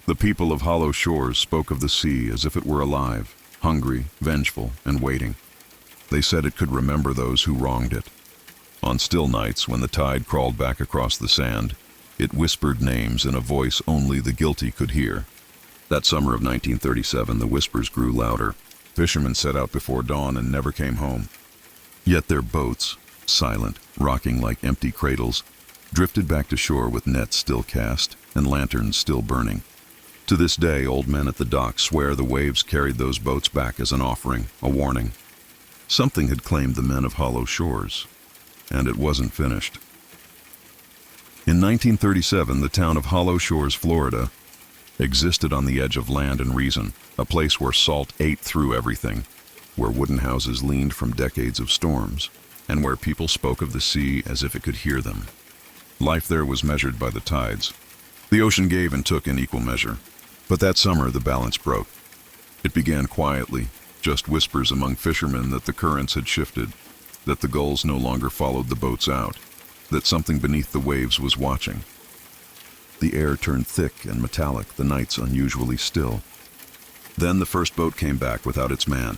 The people of Hollow Shores spoke of the sea as if it were alive, hungry, vengeful, and waiting. They said it could remember those who wronged it. On still nights, when the tide crawled back across the sand, it whispered names in a voice only the guilty could hear. That summer of 1937, the whispers grew louder. Fishermen set out before dawn and never came home. Yet their boats, silent, rocking like empty cradles, drifted back to shore with nets still cast and lanterns still burning. To this day, old men at the dock swear the waves carried those boats back as an offering, a warning. Something had claimed the men of Hollow Shores, and it wasn't finished. In 1937, the town of Hollow Shores, Florida, existed on the edge of land and reason, a place where salt ate through everything, where wooden houses leaned from decades of storms, and where people spoke of the sea as if it could hear them. Life there was measured by the tides. The ocean gave and took in equal measure. But that summer, the balance broke. It began quietly, just whispers among fishermen that the currents had shifted, that the gulls no longer followed the boats out, that something beneath the waves was watching. The air turned thick and metallic, the nights unusually still. Then the first boat came back without its man.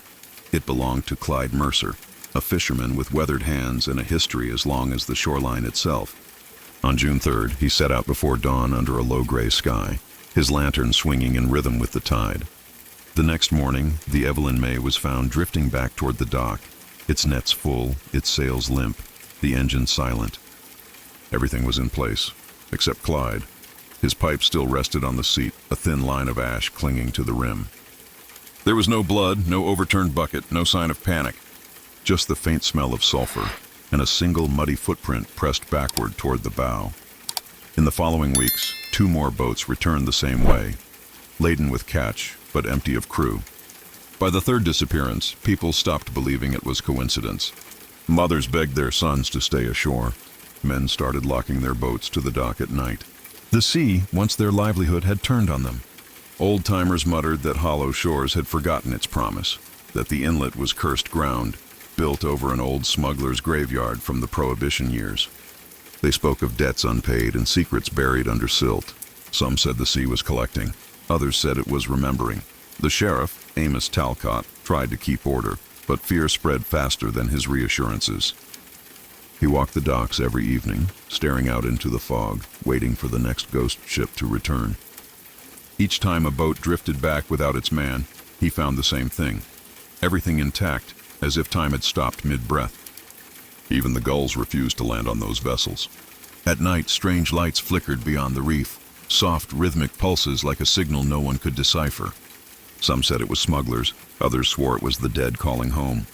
It belonged to Clyde Mercer, a fisherman with weathered hands and a history as long as the shoreline itself. On June 3rd, he set out before dawn under a low gray sky, his lantern swinging in rhythm with the tide. The next morning, the Evelyn May was found drifting back toward the dock, its nets full, its sails limp, the engine silent. Everything was in place, except Clyde. His pipe still rested on the seat, a thin line of ash clinging to the rim. There was no blood, no overturned bucket, no sign of panic, just the faint smell of sulfur, and a single muddy footprint pressed backward toward the bow. In the following weeks, 2 more boats returned the same way, laden with catch, but empty of crew. By the 3rd disappearance, people stopped believing it was coincidence. Mothers begged their sons to stay ashore. Men started locking their boats to the dock at night. The sea, once their livelihood, had turned on them. Old-timers muttered that Hollow Shores had forgotten its promise, that the inlet was cursed ground, built over an old smuggler's graveyard from the Prohibition years. They spoke of debts unpaid and secrets buried under silt. Some said the sea was collecting. Others said it was remembering. The sheriff, Amos Talcott, tried to keep order, but fear spread faster than his reassurances. He walked the docks every evening, staring out into the fog, waiting for the next ghost ship to return. Each time a boat drifted back without its man, he found the same thing. Everything intact, as if time had stopped mid-breath. Even the gulls refused to land on those vessels. At night, strange lights flickered beyond the reef, soft, rhythmic pulses like a signal no one could decipher. Some said it was smugglers, others swore it was the dead calling home.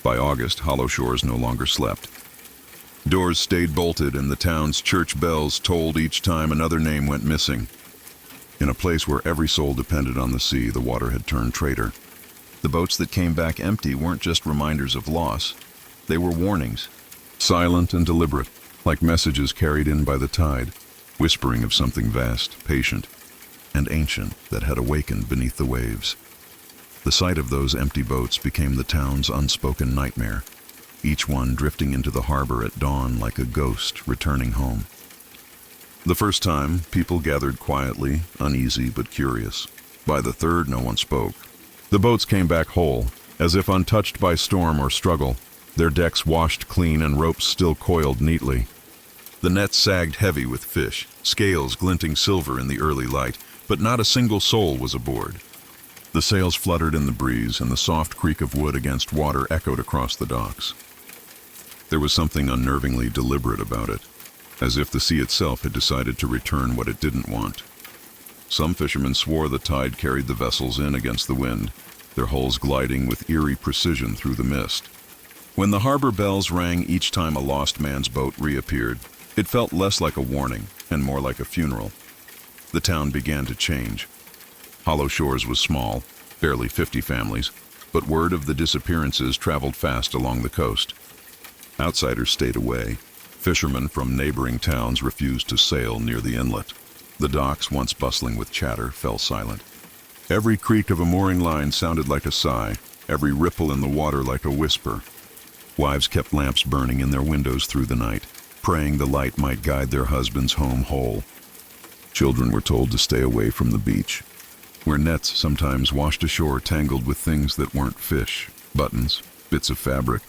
By August, Hollow Shores no longer slept. Doors stayed bolted and the town's church bells tolled each time another name went missing. In a place where every soul depended on the sea, the water had turned traitor. The boats that came back empty weren't just reminders of loss. They were warnings, silent and deliberate, like messages carried in by the tide, whispering of something vast, patient, and ancient that had awakened beneath the waves. The sight of those empty boats became the town's unspoken nightmare, each one drifting into the harbor at dawn like a ghost returning home. The first time, people gathered quietly, uneasy but curious. By the 3rd, no one spoke. The boats came back whole, as if untouched by storm or struggle, their decks washed clean and ropes still coiled neatly. The nets sagged heavy with fish, scales glinting silver in the early light, but not a single soul was aboard. The sails fluttered in the breeze, and the soft creak of wood against water echoed across the docks. There was something unnervingly deliberate about it, as if the sea itself had decided to return what it didn't want. Some fishermen swore the tide carried the vessels in against the wind, their hulls gliding with eerie precision through the mist. When the harbor bells rang each time a lost man's boat reappeared, it felt less like a warning and more like a funeral. The town began to change. Hollow Shores was small, barely 50 families, but word of the disappearances traveled fast along the coast. Outsiders stayed away. Fishermen from neighboring towns refused to sail near the inlet. The docks, once bustling with chatter, fell silent. Every creak of a mooring line sounded like a sigh, every ripple in the water like a whisper. Wives kept lamps burning in their windows through the night, praying the light might guide their husbands home whole. Children were told to stay away from the beach, where nets sometimes washed ashore tangled with things that weren't fish, buttons, bits of fabric,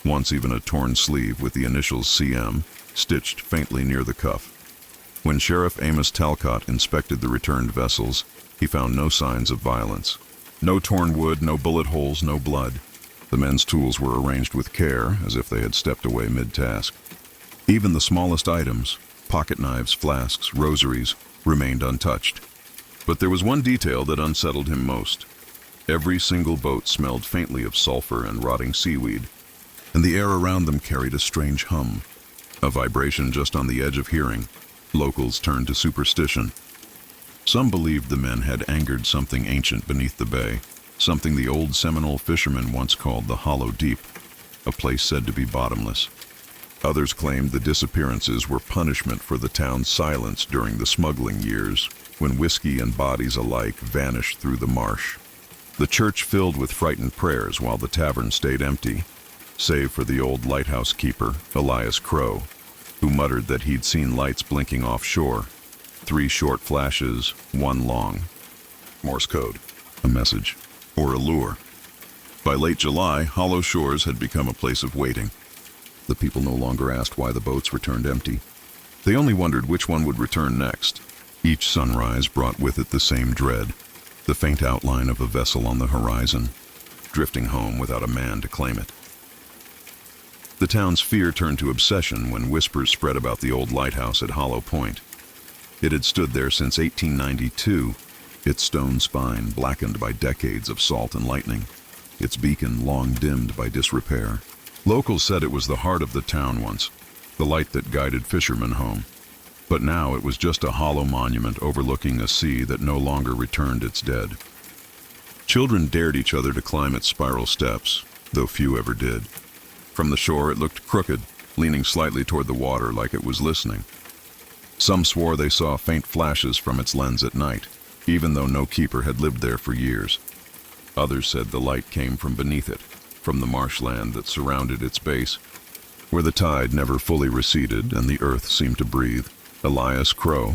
once even a torn sleeve with the initials CM stitched faintly near the cuff. When Sheriff Amos Talcott inspected the returned vessels, he found no signs of violence. No torn wood, no bullet holes, no blood. The men's tools were arranged with care, as if they had stepped away mid-task. Even the smallest items, pocket knives, flasks, rosaries, remained untouched. But there was one detail that unsettled him most. Every single boat smelled faintly of sulfur and rotting seaweed, and the air around them carried a strange hum, a vibration just on the edge of hearing. Locals turned to superstition. Some believed the men had angered something ancient beneath the bay, something the old Seminole fishermen once called the Hollow Deep, a place said to be bottomless. Others claimed the disappearances were punishment for the town's silence during the smuggling years, when whiskey and bodies alike vanished through the marsh. The church filled with frightened prayers while the tavern stayed empty, save for the old lighthouse keeper, Elias Crow, who muttered that he'd seen lights blinking offshore, 3 short flashes, 1 long. Morse code, a message, or a lure. By late July, Hollow Shores had become a place of waiting. The people no longer asked why the boats returned empty. They only wondered which one would return next. Each sunrise brought with it the same dread, the faint outline of a vessel on the horizon, drifting home without a man to claim it. The town's fear turned to obsession when whispers spread about the old lighthouse at Hollow Point. It had stood there since 1892, its stone spine blackened by decades of salt and lightning, its beacon long dimmed by disrepair. Locals said it was the heart of the town once, the light that guided fishermen home. But now it was just a hollow monument overlooking a sea that no longer returned its dead. Children dared each other to climb its spiral steps, though few ever did. From the shore it looked crooked, leaning slightly toward the water like it was listening. Some swore they saw faint flashes from its lens at night, even though no keeper had lived there for years. Others said the light came from beneath it, from the marshland that surrounded its base, where the tide never fully receded and the earth seemed to breathe. Elias Crow,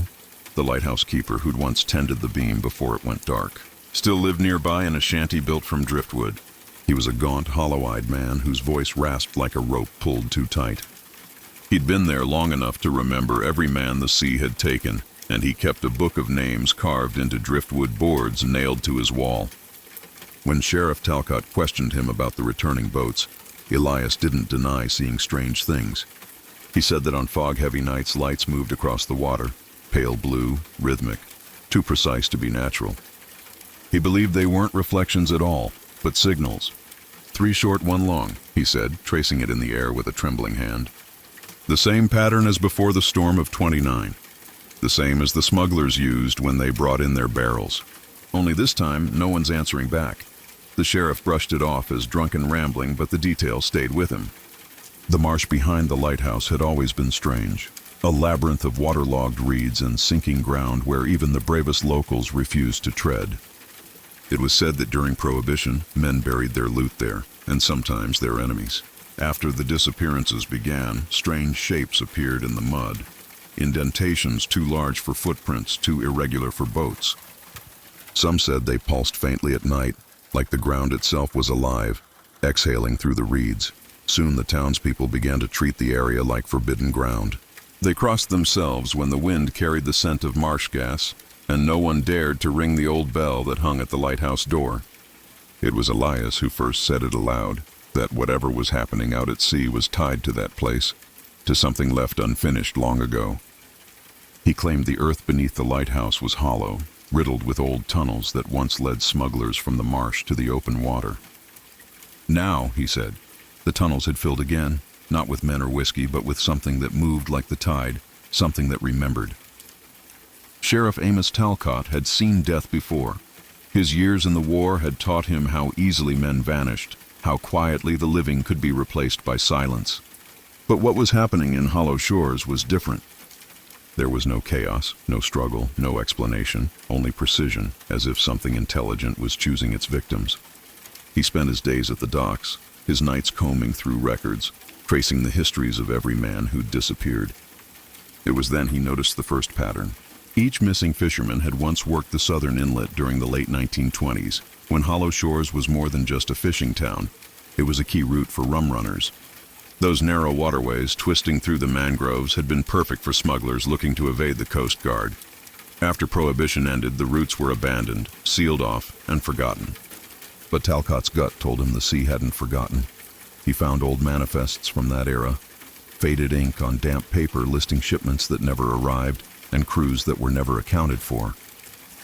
the lighthouse keeper who'd once tended the beam before it went dark, still lived nearby in a shanty built from driftwood. He was a gaunt, hollow-eyed man whose voice rasped like a rope pulled too tight. He'd been there long enough to remember every man the sea had taken, and he kept a book of names carved into driftwood boards nailed to his wall. When Sheriff Talcott questioned him about the returning boats, Elias didn't deny seeing strange things. He said that on fog-heavy nights lights moved across the water, pale blue, rhythmic, too precise to be natural. He believed they weren't reflections at all, but signals. 3 short, 1 long, he said, tracing it in the air with a trembling hand. The same pattern as before the storm of '29. The same as the smugglers used when they brought in their barrels. Only this time, no one's answering back. The sheriff brushed it off as drunken rambling, but the detail stayed with him. The marsh behind the lighthouse had always been strange, a labyrinth of waterlogged reeds and sinking ground where even the bravest locals refused to tread. It was said that during Prohibition, men buried their loot there, and sometimes their enemies. After the disappearances began, strange shapes appeared in the mud, indentations too large for footprints, too irregular for boats. Some said they pulsed faintly at night, like the ground itself was alive, exhaling through the reeds. Soon the townspeople began to treat the area like forbidden ground. They crossed themselves when the wind carried the scent of marsh gas, and no one dared to ring the old bell that hung at the lighthouse door. It was Elias who first said it aloud, that whatever was happening out at sea was tied to that place, to something left unfinished long ago. He claimed the earth beneath the lighthouse was hollow, riddled with old tunnels that once led smugglers from the marsh to the open water. Now, he said, the tunnels had filled again, not with men or whiskey, but with something that moved like the tide, something that remembered. Sheriff Amos Talcott had seen death before. His years in the war had taught him how easily men vanished, how quietly the living could be replaced by silence. But what was happening in Hollow Shores was different. There was no chaos, no struggle, no explanation, only precision, as if something intelligent was choosing its victims. He spent his days at the docks, his nights combing through records, tracing the histories of every man who'd disappeared. It was then he noticed the first pattern. Each missing fisherman had once worked the southern inlet during the late 1920s, when Hollow Shores was more than just a fishing town. It was a key route for rum runners. Those narrow waterways twisting through the mangroves had been perfect for smugglers looking to evade the Coast Guard. After Prohibition ended, the routes were abandoned, sealed off, and forgotten. But Talcott's gut told him the sea hadn't forgotten. He found old manifests from that era, faded ink on damp paper listing shipments that never arrived and crews that were never accounted for.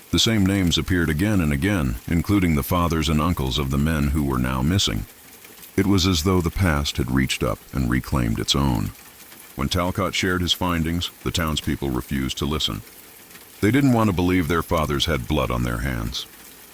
The same names appeared again and again, including the fathers and uncles of the men who were now missing. It was as though the past had reached up and reclaimed its own. When Talcott shared his findings, the townspeople refused to listen. They didn't want to believe their fathers had blood on their hands.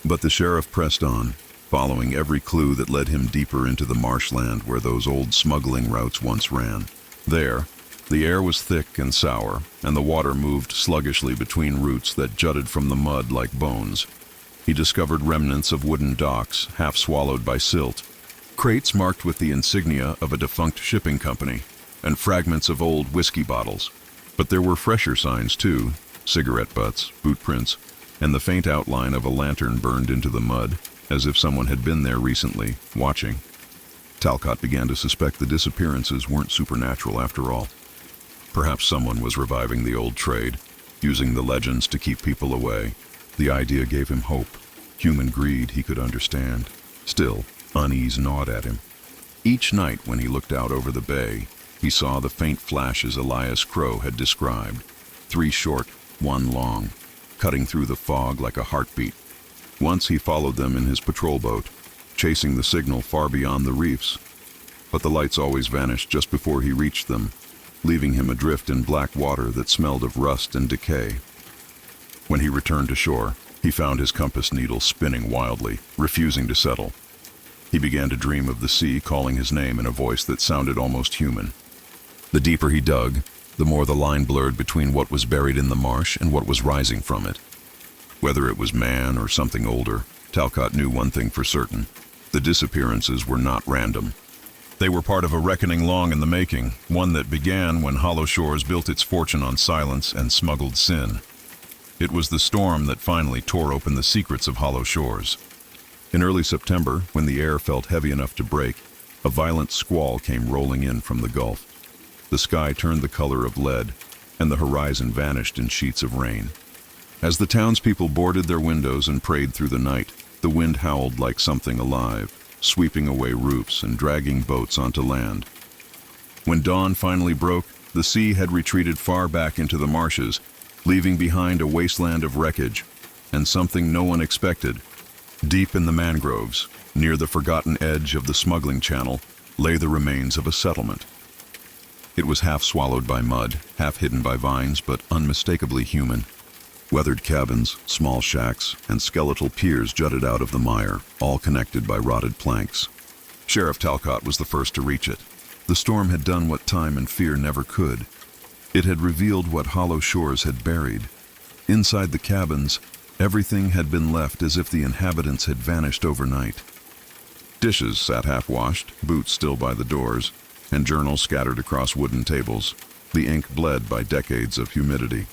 But the sheriff pressed on, following every clue that led him deeper into the marshland where those old smuggling routes once ran. There, the air was thick and sour, and the water moved sluggishly between roots that jutted from the mud like bones. He discovered remnants of wooden docks, half swallowed by silt, crates marked with the insignia of a defunct shipping company, and fragments of old whiskey bottles. But there were fresher signs too, cigarette butts, boot prints, and the faint outline of a lantern burned into the mud, as if someone had been there recently, watching. Talcott began to suspect the disappearances weren't supernatural after all. Perhaps someone was reviving the old trade, using the legends to keep people away. The idea gave him hope. Human greed he could understand. Still, unease gnawed at him. Each night when he looked out over the bay, he saw the faint flashes Elias Crow had described. 3 short, 1 long, cutting through the fog like a heartbeat. Once he followed them in his patrol boat, chasing the signal far beyond the reefs. But the lights always vanished just before he reached them, leaving him adrift in black water that smelled of rust and decay. When he returned to shore, he found his compass needle spinning wildly, refusing to settle. He began to dream of the sea calling his name in a voice that sounded almost human. The deeper he dug, the more the line blurred between what was buried in the marsh and what was rising from it. Whether it was man or something older, Talcott knew one thing for certain. The disappearances were not random. They were part of a reckoning long in the making, one that began when Hollow Shores built its fortune on silence and smuggled sin. It was the storm that finally tore open the secrets of Hollow Shores. In early September, when the air felt heavy enough to break, a violent squall came rolling in from the Gulf. The sky turned the color of lead, and the horizon vanished in sheets of rain. As the townspeople boarded their windows and prayed through the night, the wind howled like something alive, sweeping away roofs and dragging boats onto land. When dawn finally broke, the sea had retreated far back into the marshes, leaving behind a wasteland of wreckage, and something no one expected. Deep in the mangroves, near the forgotten edge of the smuggling channel, lay the remains of a settlement. It was half swallowed by mud, half hidden by vines, but unmistakably human. Weathered cabins, small shacks, and skeletal piers jutted out of the mire, all connected by rotted planks. Sheriff Talcott was the first to reach it. The storm had done what time and fear never could. It had revealed what Hollow Shores had buried. Inside the cabins, everything had been left as if the inhabitants had vanished overnight. Dishes sat half-washed, boots still by the doors, and journals scattered across wooden tables, the ink bled by decades of humidity.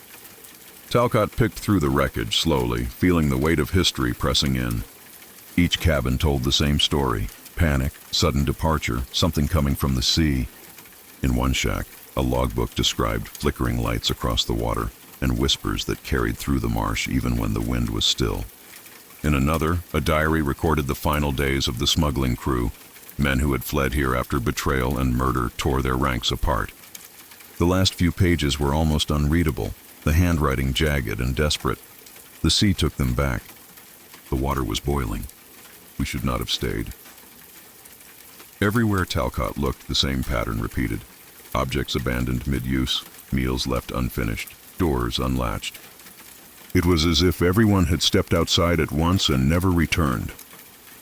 Talcott picked through the wreckage slowly, feeling the weight of history pressing in. Each cabin told the same story: panic, sudden departure, something coming from the sea. In one shack, a logbook described flickering lights across the water and whispers that carried through the marsh even when the wind was still. In another, a diary recorded the final days of the smuggling crew. Men who had fled here after betrayal and murder tore their ranks apart. The last few pages were almost unreadable, the handwriting jagged and desperate. The sea took them back. The water was boiling. We should not have stayed. Everywhere Talcott looked, the same pattern repeated. Objects abandoned mid-use, meals left unfinished, doors unlatched. It was as if everyone had stepped outside at once and never returned.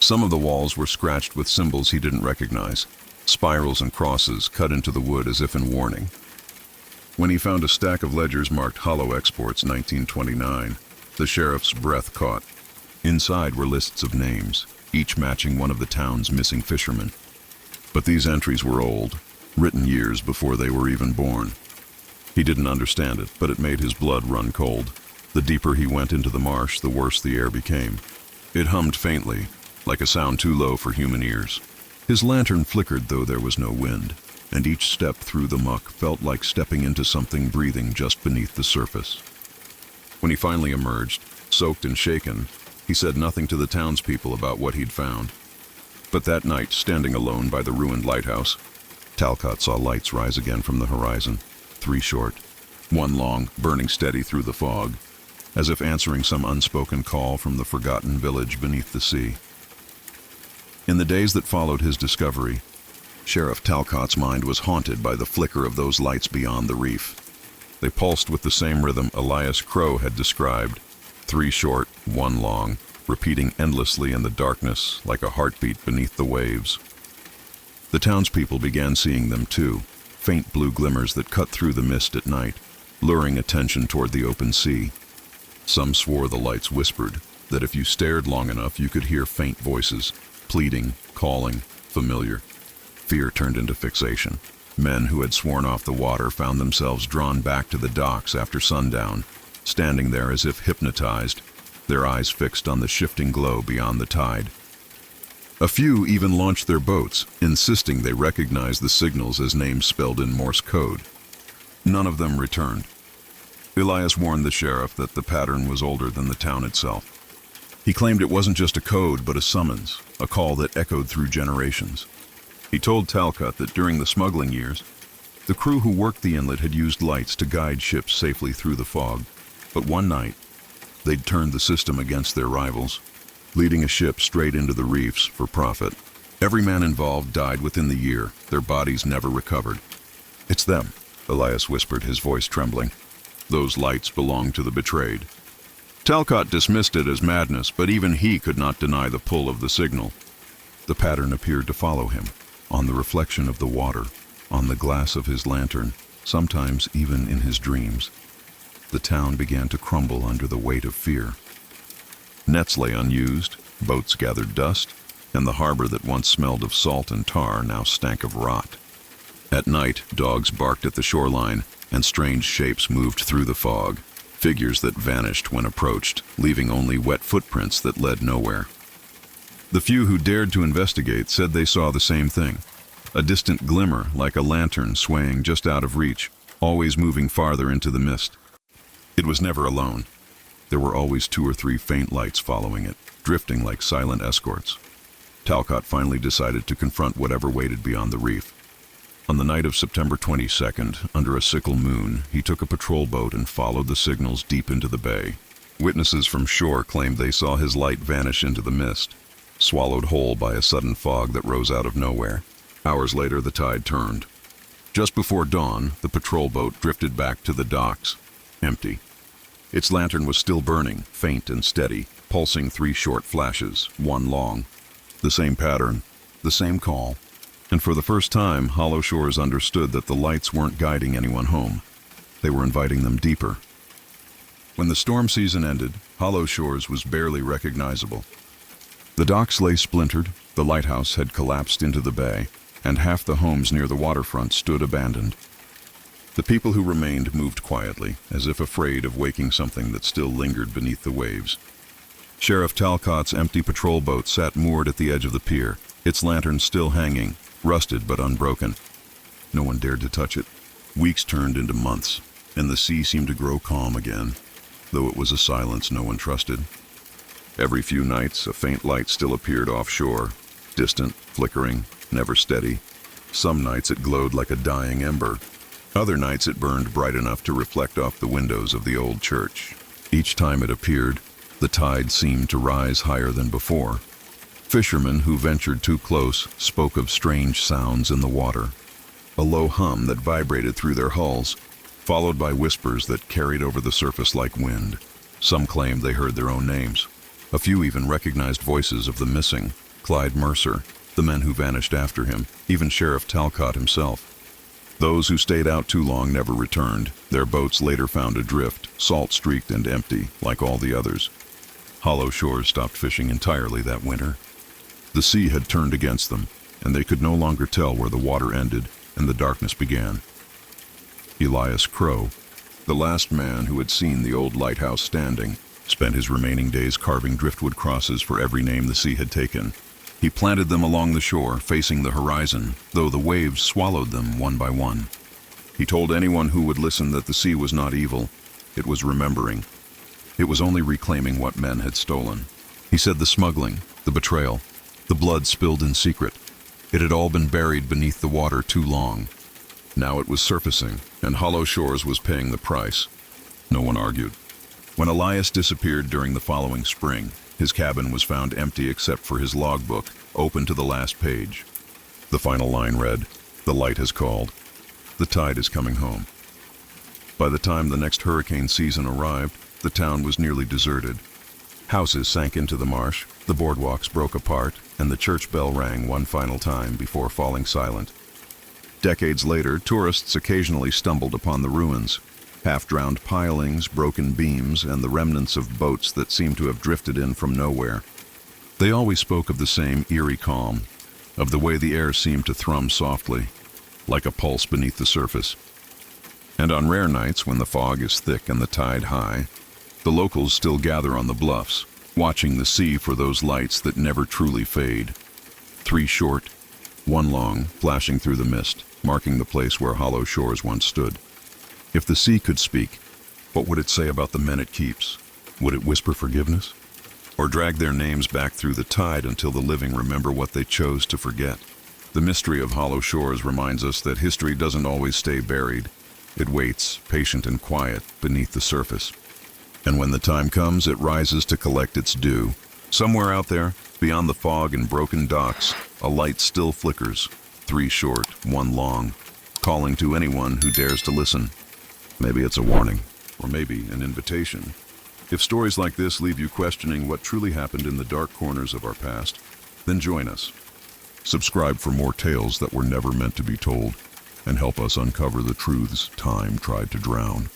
Some of the walls were scratched with symbols he didn't recognize, spirals and crosses cut into the wood as if in warning. When he found a stack of ledgers marked Hollow Exports 1929, the sheriff's breath caught. Inside were lists of names, each matching one of the town's missing fishermen. But these entries were old, written years before they were even born. He didn't understand it, but it made his blood run cold. The deeper he went into the marsh, the worse the air became. It hummed faintly, like a sound too low for human ears. His lantern flickered though there was no wind, and each step through the muck felt like stepping into something breathing just beneath the surface. When he finally emerged, soaked and shaken, he said nothing to the townspeople about what he'd found. But that night, standing alone by the ruined lighthouse, Talcott saw lights rise again from the horizon, 3 short, 1 long, burning steady through the fog, as if answering some unspoken call from the forgotten village beneath the sea. In the days that followed his discovery, Sheriff Talcott's mind was haunted by the flicker of those lights beyond the reef. They pulsed with the same rhythm Elias Crow had described, 3 short, 1 long, repeating endlessly in the darkness like a heartbeat beneath the waves. The townspeople began seeing them too, faint blue glimmers that cut through the mist at night, luring attention toward the open sea. Some swore the lights whispered, that if you stared long enough you could hear faint voices, pleading, calling, familiar. Fear turned into fixation. Men who had sworn off the water found themselves drawn back to the docks after sundown, standing there as if hypnotized, their eyes fixed on the shifting glow beyond the tide. A few even launched their boats, insisting they recognized the signals as names spelled in Morse code. None of them returned. Elias warned the sheriff that the pattern was older than the town itself. He claimed it wasn't just a code, but a summons, a call that echoed through generations. He told Talcott that during the smuggling years, the crew who worked the inlet had used lights to guide ships safely through the fog. But one night, they'd turned the system against their rivals, leading a ship straight into the reefs for profit. Every man involved died within the year, their bodies never recovered. "It's them," Elias whispered, his voice trembling. "Those lights belong to the betrayed." Talcott dismissed it as madness, but even he could not deny the pull of the signal. The pattern appeared to follow him, on the reflection of the water, on the glass of his lantern, sometimes even in his dreams. The town began to crumble under the weight of fear. Nets lay unused, boats gathered dust, and the harbor that once smelled of salt and tar now stank of rot. At night, dogs barked at the shoreline, and strange shapes moved through the fog, figures that vanished when approached, leaving only wet footprints that led nowhere. The few who dared to investigate said they saw the same thing, a distant glimmer like a lantern swaying just out of reach, always moving farther into the mist. It was never alone. There were always 2 or 3 faint lights following it, drifting like silent escorts. Talcott finally decided to confront whatever waited beyond the reef. On the night of September 22nd, under a sickle moon, he took a patrol boat and followed the signals deep into the bay. Witnesses from shore claimed they saw his light vanish into the mist, swallowed whole by a sudden fog that rose out of nowhere. Hours later, the tide turned. Just before dawn, the patrol boat drifted back to the docks, empty. Its lantern was still burning, faint and steady, pulsing 3 short flashes, 1 long. The same pattern, the same call. And for the first time, Hollow Shores understood that the lights weren't guiding anyone home. They were inviting them deeper. When the storm season ended, Hollow Shores was barely recognizable. The docks lay splintered, the lighthouse had collapsed into the bay, and half the homes near the waterfront stood abandoned. The people who remained moved quietly, as if afraid of waking something that still lingered beneath the waves. Sheriff Talcott's empty patrol boat sat moored at the edge of the pier, its lantern still hanging, rusted but unbroken. No one dared to touch it. Weeks turned into months, and the sea seemed to grow calm again, though it was a silence no one trusted. Every few nights, a faint light still appeared offshore, distant, flickering, never steady. Some nights it glowed like a dying ember. Other nights it burned bright enough to reflect off the windows of the old church. Each time it appeared, the tide seemed to rise higher than before. Fishermen who ventured too close spoke of strange sounds in the water, a low hum that vibrated through their hulls, followed by whispers that carried over the surface like wind. Some claimed they heard their own names. A few even recognized voices of the missing, Clyde Mercer, the men who vanished after him, even Sheriff Talcott himself. Those who stayed out too long never returned. Their boats later found adrift, salt-streaked and empty, like all the others. Hollow Shores stopped fishing entirely that winter. The sea had turned against them, and they could no longer tell where the water ended and the darkness began. Elias Crow, The last man who had seen the old lighthouse standing spent his remaining days carving driftwood crosses for every name the sea had taken. He planted them along the shore, facing the horizon, though the waves swallowed them one by one. He told anyone who would listen that the sea was not evil. It was remembering. It was only reclaiming what men had stolen. He said the smuggling, the betrayal, the blood spilled in secret. It had all been buried beneath the water too long. Now it was surfacing, and Hollow Shores was paying the price. No one argued. When Elias disappeared during the following spring, his cabin was found empty except for his logbook, open to the last page. The final line read, "The light has called. The tide is coming home." By the time the next hurricane season arrived, the town was nearly deserted. Houses sank into the marsh, the boardwalks broke apart, and the church bell rang one final time before falling silent. Decades later, tourists occasionally stumbled upon the ruins, half-drowned pilings, broken beams, and the remnants of boats that seemed to have drifted in from nowhere. They always spoke of the same eerie calm, of the way the air seemed to thrum softly, like a pulse beneath the surface. And on rare nights, when the fog is thick and the tide high, the locals still gather on the bluffs, watching the sea for those lights that never truly fade. 3 short, 1 long, flashing through the mist, marking the place where Hollow Shores once stood. If the sea could speak, what would it say about the men it keeps? Would it whisper forgiveness? Or drag their names back through the tide until the living remember what they chose to forget? The mystery of Hollow Shores reminds us that history doesn't always stay buried. It waits, patient and quiet, beneath the surface. And when the time comes, it rises to collect its due. Somewhere out there, beyond the fog and broken docks, a light still flickers, 3 short, 1 long, calling to anyone who dares to listen. Maybe it's a warning, or maybe an invitation. If stories like this leave you questioning what truly happened in the dark corners of our past, then join us. Subscribe for more tales that were never meant to be told, and help us uncover the truths time tried to drown.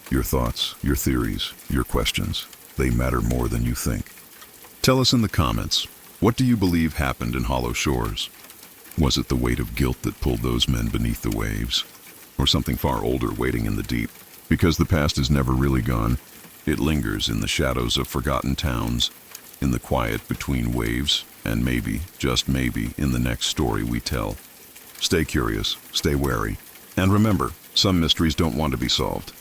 Your thoughts, your theories, your questions, they matter more than you think. Tell us in the comments, what do you believe happened in Hollow Shores? Was it the weight of guilt that pulled those men beneath the waves? Or something far older waiting in the deep? Because the past is never really gone. It lingers in the shadows of forgotten towns, in the quiet between waves, and maybe, just maybe, in the next story we tell. Stay curious, stay wary, and remember, some mysteries don't want to be solved.